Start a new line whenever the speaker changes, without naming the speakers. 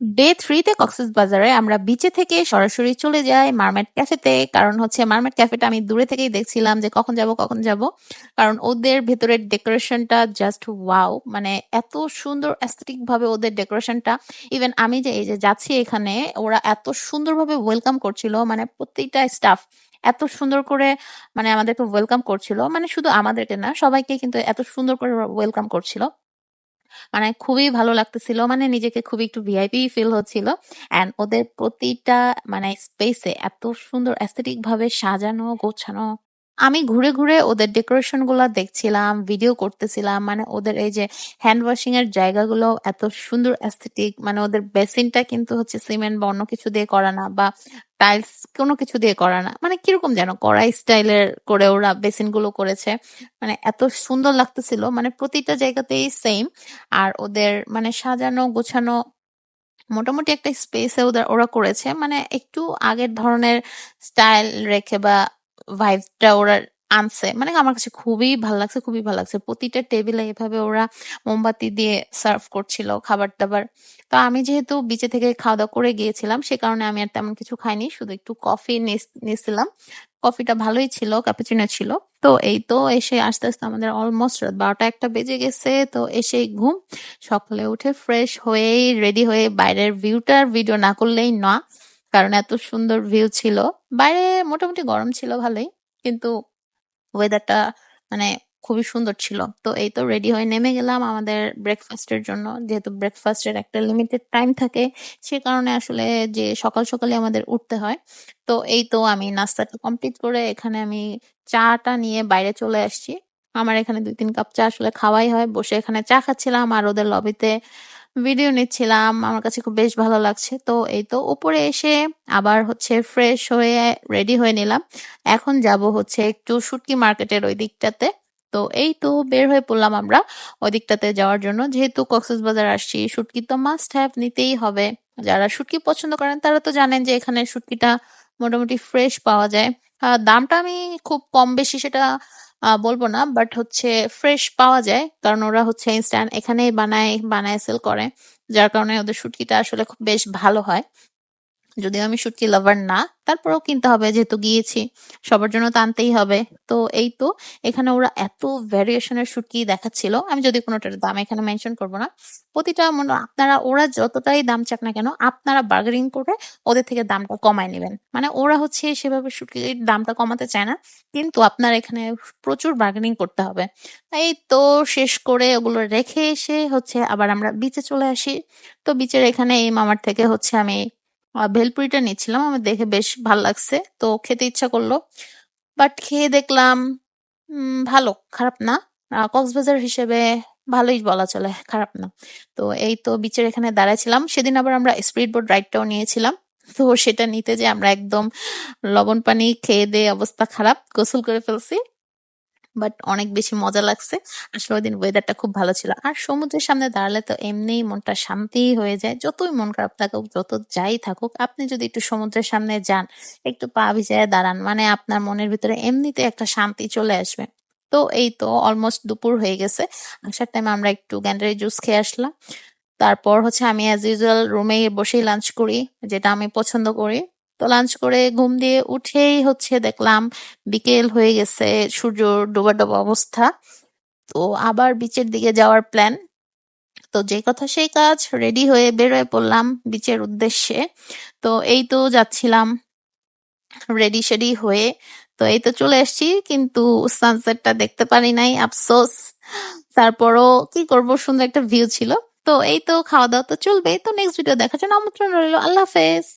Day 3 তে কক্সবাজারে আমরা বিচে থেকে সরাসরি চলে যাই মারমেড ক্যাফেতে। কারণ হচ্ছে মারমেড ক্যাফেটা আমি দূরে থেকেই দেখছিলাম যে কখন যাব। কারণ ওদের ভেতরের ডেকোরেশনটা জাস্ট ওয়াও, মানে এত সুন্দর অ্যাস্থেটিক ভাবে ওদের ডেকোরেশনটা। ইভেন আমি যে এই যে যাচ্ছি এখানে, ওরা এত সুন্দরভাবে ওয়েলকাম করছিল, মানে প্রত্যেকটা স্টাফ এত সুন্দর করে মানে আমাদেরকে ওয়েলকাম করছিল, মানে শুধু আমাদেরকে না সবাইকে কিন্তু এত সুন্দর করে ওয়েলকাম করছিল। মানে খুবই ভালো লাগতেছিল। মানে নিজেকে খুবই একটু ভিআইপি ফিল হচ্ছিল। অ্যান্ড ওদের প্রতিটা মানে স্পেসে এত সুন্দর অ্যাস্থেটিক ভাবে সাজানো গোছানো। আমি ঘুরে ঘুরে ওদের ডেকোরেশন গুলা দেখছিলাম, ভিডিও করতেছিলাম। মানে ওদের এই যে হ্যান্ড ওয়াশিং এর জায়গাগুলো এত সুন্দর অ্যাস্থেটিক, মানে ওদের বেসিনটা কিন্তু হচ্ছে সিমেন্ট বা অন্য কিছু দিয়ে করা না, বা টাইলস কোনো কিছু দিয়ে করা না, মানে কিরকম যেন কড়াই স্টাইলের করে ওরা বেসিন গুলো করেছে। মানে এত সুন্দর লাগতেছিল, মানে প্রতিটা জায়গাতেই সেম। আর ওদের মানে সাজানো গোছানো মোটামুটি একটা স্পেসে ওদের ওরা করেছে, মানে একটু আগের ধরনের স্টাইল রেখে বা ভাইবটা ওরা আনছে। মানে আমার কাছে খুবই ভালো লাগছে, খুবই ভালো লাগছে। প্রতিটা টেবিলে এভাবে ওরা মোমবাতি দিয়ে সার্ভ করছিল খাবার দাবার। তো আমি যেহেতু বিচে থেকে খাওয়া দাওয়া করে গিয়েছিলাম, সে কারণে আমি আর তেমন কিছু খাইনি, শুধু একটু কফি নিয়েছিলাম। কফিটা ভালোই ছিল, ক্যাপুচিনো ছিল। তো এই তো এসে আস্তে আস্তে আমাদের অলমোস্ট রাত 12টা 1টা বেজে গেছে। তো এসে ঘুম। সকালে উঠে ফ্রেশ হয়েই রেডি হয়ে বাইরের ভিউটার ভিডিও না করলেই না, কারণ এত সুন্দর ভিউ ছিল। বাইরে মোটামুটি গরম ছিল ভালোই, কিন্তু ওয়েদারটা মানে খুবই সুন্দর ছিল। তো এই তো রেডি হয়ে নেমে গেলাম আমাদের ব্রেকফাস্টের জন্য, যেহেতু ব্রেকফাস্টের একটা লিমিটেড টাইম থাকে, সে কারণে আসলে যে সকাল সকালে আমাদের উঠতে হয়। তো এই তো আমি নাস্তাটা কমপ্লিট করে এখানে আমি চাটা নিয়ে বাইরে চলে আসছি। আমার এখানে 2-3 কাপ চা আসলে খাওয়াই হয়। বসে এখানে চা খাচ্ছিলাম আর ওদের লবিতে ভিডিও নিচ্ছিলাম। আমার কাছে খুব বেশ ভালো লাগছে। তো এই তো উপরে এসে আবার হচ্ছে ফ্রেশ হয়ে রেডি হয়ে নিলাম। এখন যাব হচ্ছে একটু শুটকি মার্কেটের ওই দিকটাতে। তো এই তো বের হয়ে পড়লাম আমরা ওই দিকটাতে যাওয়ার জন্য। যেহেতু কক্সবাজার আসছি, শুটকি তো মাস্ট হ্যাভ নিতেই হবে। যারা শুটকি পছন্দ করেন তারা তো জানেন যে এখানে শুটকিটা মোটামুটি ফ্রেশ পাওয়া যায়। দামটা আমি খুব কম বেশি সেটা বলবো না, বাট হচ্ছে ফ্রেশ পাওয়া যায়, কারণ ওরা হচ্ছে ইনস্ট্যান্ট এখানেই বানায় বানায় সেল করে। যার কারণে ওদের শুটকিটা আসলে খুব বেশ ভালো হয়। যদিও আমি শুটকি লাভার না, তারপরেও কিনতে হবে যেহেতু গিয়েছি, সবার জন্য তো আনতেই হবে। তো এই তো এখানে ওরা এত ভ্যারিয়েশনের শুটকি দেখাচ্ছিল, আমি যদি কোনোটার দাম এখানে মেনশন করব না। প্রতিটা মনে আপনারা ওরা যতটাই দাম চাক না কেন, আপনারা বার্গেনিং করে ওদের থেকে দামটা কমায় নেবেন। মানে ওরা হচ্ছে সেভাবে শুটকির দামটা কমাতে চায় না, কিন্তু আপনার এখানে প্রচুর বার্গেনিং করতে হবে। এই তো শেষ করে ওগুলো রেখে এসে হচ্ছে আবার আমরা বিচে চলে আসি। তো বিচের এখানে এই মামার থেকে হচ্ছে আমি ভেলপুরিটা নিচ্ছিলাম, আমার দেখে বেশ ভাল লাগছে, তো খেতে ইচ্ছা করলো। বাট খেয়ে দেখলাম ভালো, খারাপ না। কক্সবাজার হিসেবে ভালোই বলা চলে, খারাপ না। তো এই তো বিচের এখানে দাঁড়াইছিলাম। সেদিন আবার আমরা স্পিড বোট রাইডটাও নিয়েছিলাম। তো সেটা নিতে যে আমরা একদম লবণ পানি খেয়ে দিয়ে অবস্থা খারাপ, গোসল করে ফেলছি। বাট অনেক বেশি মজা লাগছে। আসলে ওইদিন ওয়েদারটা খুব ভালো ছিল। আর সমুদ্রের সামনে দাঁড়ালে তো এমনিই মনটা শান্তি হয়ে যায়। যতই মন খারাপ থাকুক, যত যাই থাকুক, আপনি যদি একটু সমুদ্রের সামনে যান, একটু পা ভিজায় দাঁড়ান, মানে আপনার মনের ভিতরে এমনিতে একটা শান্তি চলে আসবে। তো এই তো অলমোস্ট দুপুর হয়ে গেছে। আসার টাইমে আমরা একটু গ্যান্ডারি জুস খেয়ে আসলাম। তারপর হচ্ছে আমি অ্যাজ ইউজুয়াল রুমেই বসেই লাঞ্চ করি, যেটা আমি পছন্দ করি। তো লাঞ্চ করে ঘুম দিয়ে উঠেই হচ্ছে দেখলাম বিকেল হয়ে গেছে, সূর্য ডোবা ডোবা অবস্থা। তো আবার বিচের দিকে যাওয়ার প্ল্যান। তো যে কথা সেই কাজ, রেডি হয়ে বের হয়ে পড়লাম বিচের উদ্দেশ্যে। তো এই তো যাচ্ছিলাম রেডি সেডি হয়ে। তো এই তো চলে আসছি, কিন্তু সানসেটটা দেখতে পারি নাই, আফসোস। তারপরও কি করব, সুন্দর একটা ভিউ ছিল। তো এই তো খাওয়া দাওয়া তো চলবে, তো নেক্সট ভিডিও দেখার জন্য আমন্ত্রণ রইলো। আল্লাহ হাফেজ।